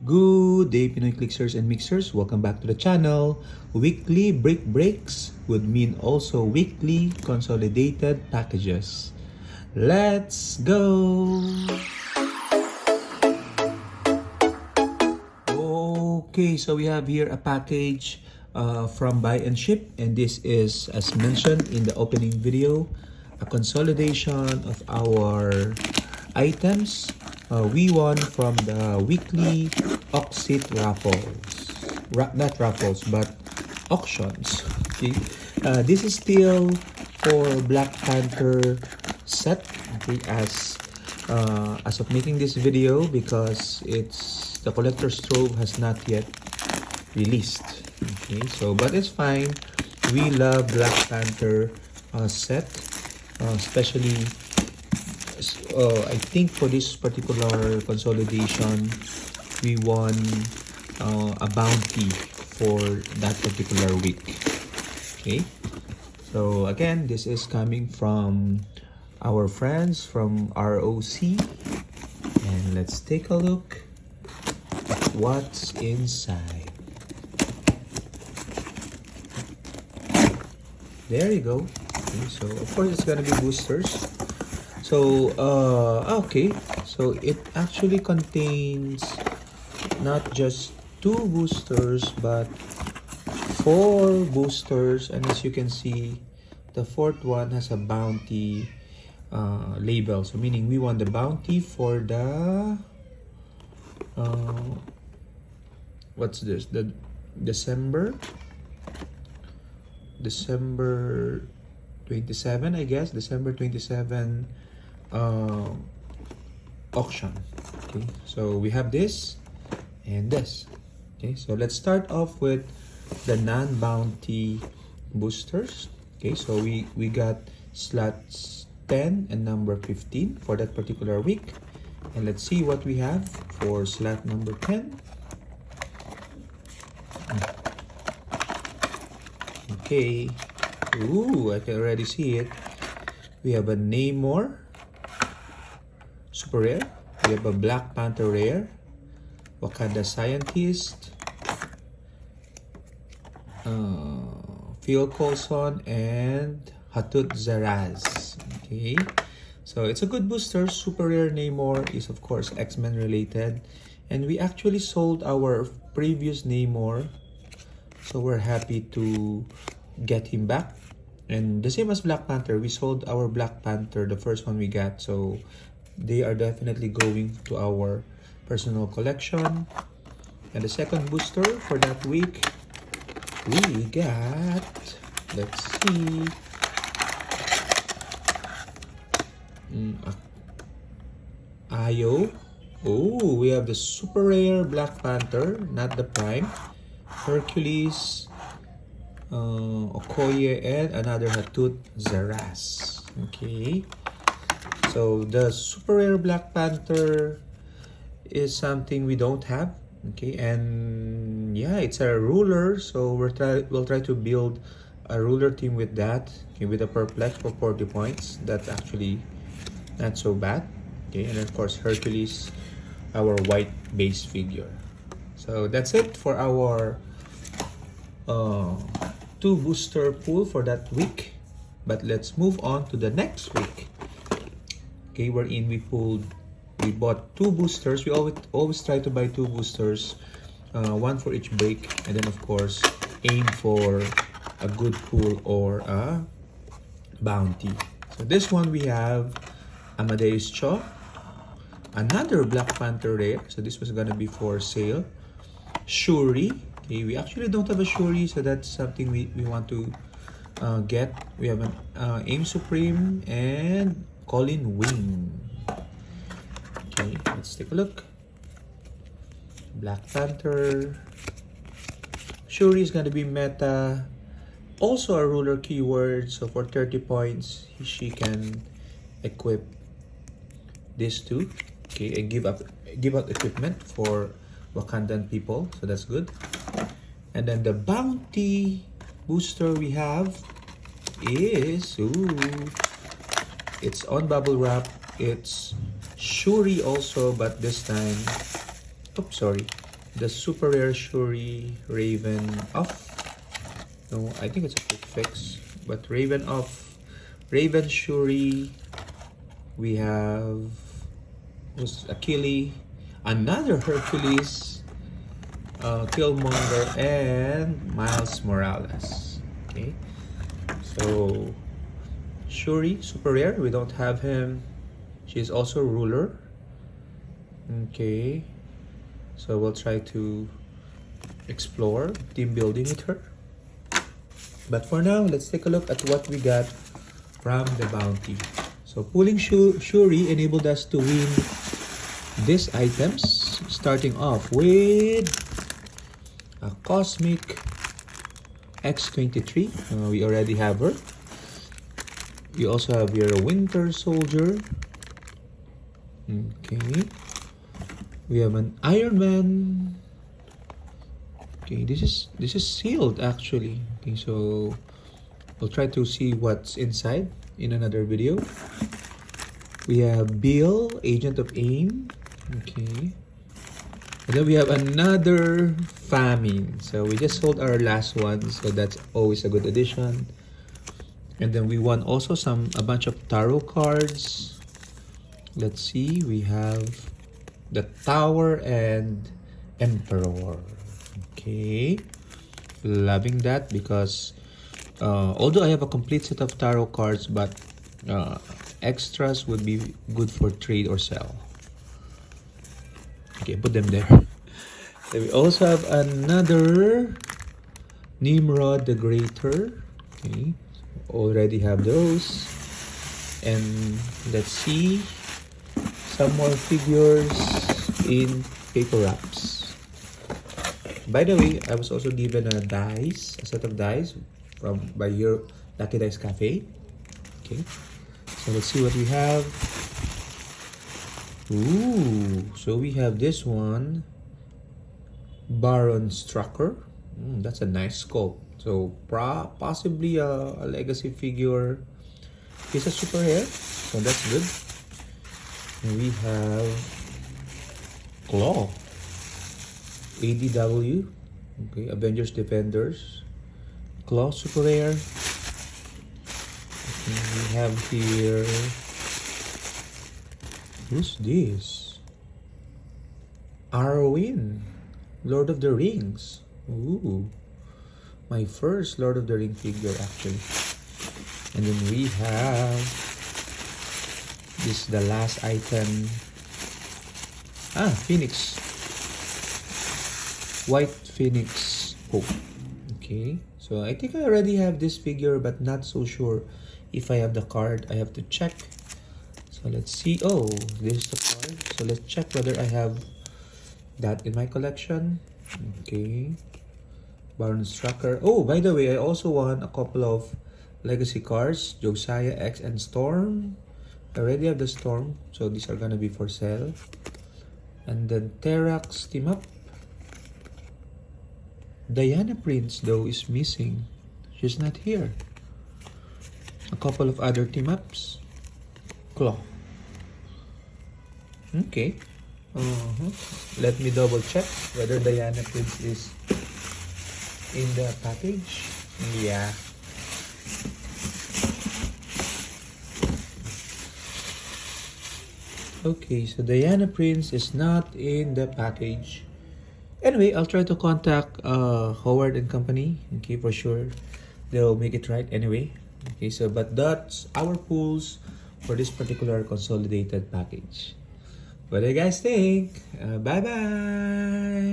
Good day, Pinoy Clicksers and Mixers. Welcome back to the channel. Weekly breaks would mean also weekly consolidated packages. Let's go! Okay, so we have here a package from Buy and Ship, and this is, as mentioned in the opening video, a consolidation of our items we won from the weekly Oxit raffles. Not raffles, but auctions. Okay. This is still for Black Panther set. Okay, as of making this video, because it's the collector's trove has not yet released. Okay, so but it's fine. We love Black Panther set, especially. I think for this particular consolidation, we won a bounty for that particular week. Okay, so again, this is coming from our friends from ROC, and let's take a look at what's inside. There you go. Okay, so of course it's gonna be boosters. So okay, so it actually contains not just 2 boosters but 4 boosters, and as you can see, the 4th one has a bounty label, so meaning we won the bounty for the what's this, the December 27, I guess, December 27 auction. Okay, so we have this and this. Okay, so let's start off with the non-bounty boosters. Okay, so we got slots 10 and number 15 for that particular week, and let's see what we have for slot number 10. Okay, ooh, I can already see it. We have a Namor super rare, we have a Black Panther rare, Wakanda Scientist, Phil Coulson, and Hatut Zaraz. Okay, so it's a good booster. Super rare Namor is of course X-Men related, and we actually sold our previous Namor, so we're happy to get him back. And the same as Black Panther, we sold our Black Panther, the first one we got, so they are definitely going to our personal collection. And the second booster for that week, we got, let's see, Ayo. Oh, we have the super rare Black Panther, not the prime, Hercules, Okoye, and another Hatut Zaraz. Okay, so the super rare Black Panther is something we don't have. Okay, and yeah, it's a ruler, so we'll try to build a ruler team with that. Okay, with a perplex for 40 points. That's actually not so bad. Okay, and of course Hercules, our white base figure. So that's it for our 2 booster pool for that week. But let's move on to the next week. Okay, wherein we bought 2 boosters. We always try to buy 2 boosters, 1 for each break, and then of course aim for a good pool or a bounty. So this one we have Amadeus Cho, another Black Panther rare, so this was gonna be for sale. Shuri. Okay, we actually don't have a Shuri, so that's something we want to get. We have an Aim Supreme and Colin Wing. Okay, let's take a look. Black Panther. Shuri is going to be meta. Also a ruler keyword, so for 30 points, she can equip this too. Okay, and give out equipment for Wakandan people, so that's good. And then the bounty booster we have is, it's on bubble wrap. It's Shuri also, but this time, oops, sorry, the super rare Shuri Raven off. No, I think it's a quick fix. But Raven off, Raven Shuri. We have Achilles, another Hercules, Killmonger, and Miles Morales. Okay, so Shuri, super rare. We don't have him. She's also ruler. Okay, so we'll try to explore team building with her. But for now, let's take a look at what we got from the bounty. So pulling Shuri enabled us to win these items, starting off with a Cosmic X-23. We already have her. We also have here a Winter Soldier. Okay. We have an Iron Man. Okay, this is sealed actually. Okay, so we'll try to see what's inside in another video. We have Bill, Agent of AIM. Okay. And then we have another Famine. So we just sold our last one, so that's always a good addition. And then we won also a bunch of tarot cards. Let's see, we have the Tower and Emperor. Okay. Loving that because although I have a complete set of tarot cards, but extras would be good for trade or sell. Okay, put them there. Then we also have another Nimrod the Greater. Okay, already have those. And let's see some more figures in paper wraps. By the way, I was also given a set of dice by your Lucky Dice Cafe. Okay, so let's see what we have. Ooh, so we have this one, Baron Strucker. That's a nice sculpt. So possibly a legacy figure. He's a super rare, so that's good. And we have Claw, ADW. Okay, Avengers Defenders. Claw super rare. Okay, we have here. Who's this? Arwen, Lord of the Rings. Ooh, my first Lord of the Ring figure actually. And then we have this, the last item. Phoenix. White Phoenix Hope. Okay, so I think I already have this figure, but not so sure if I have the card. I have to check. So let's see. Oh, there's the card. So let's check whether I have that in my collection. Okay. Baron Strucker. Oh, by the way, I also won a couple of legacy cards. Josiah X and Storm. I already have the Storm, so these are gonna be for sale. And then Terrax team up. Diana Prince though is missing. She's not here. A couple of other team ups. Claw. Okay. Let me double check whether Diana Prince is in the package. Yeah. Okay, so Diana Prince is not in the package. Anyway, I'll try to contact Howard and Company. Okay, for sure they'll make it right anyway. Okay, so but that's our pools for this particular consolidated package. What do you guys think? Bye bye.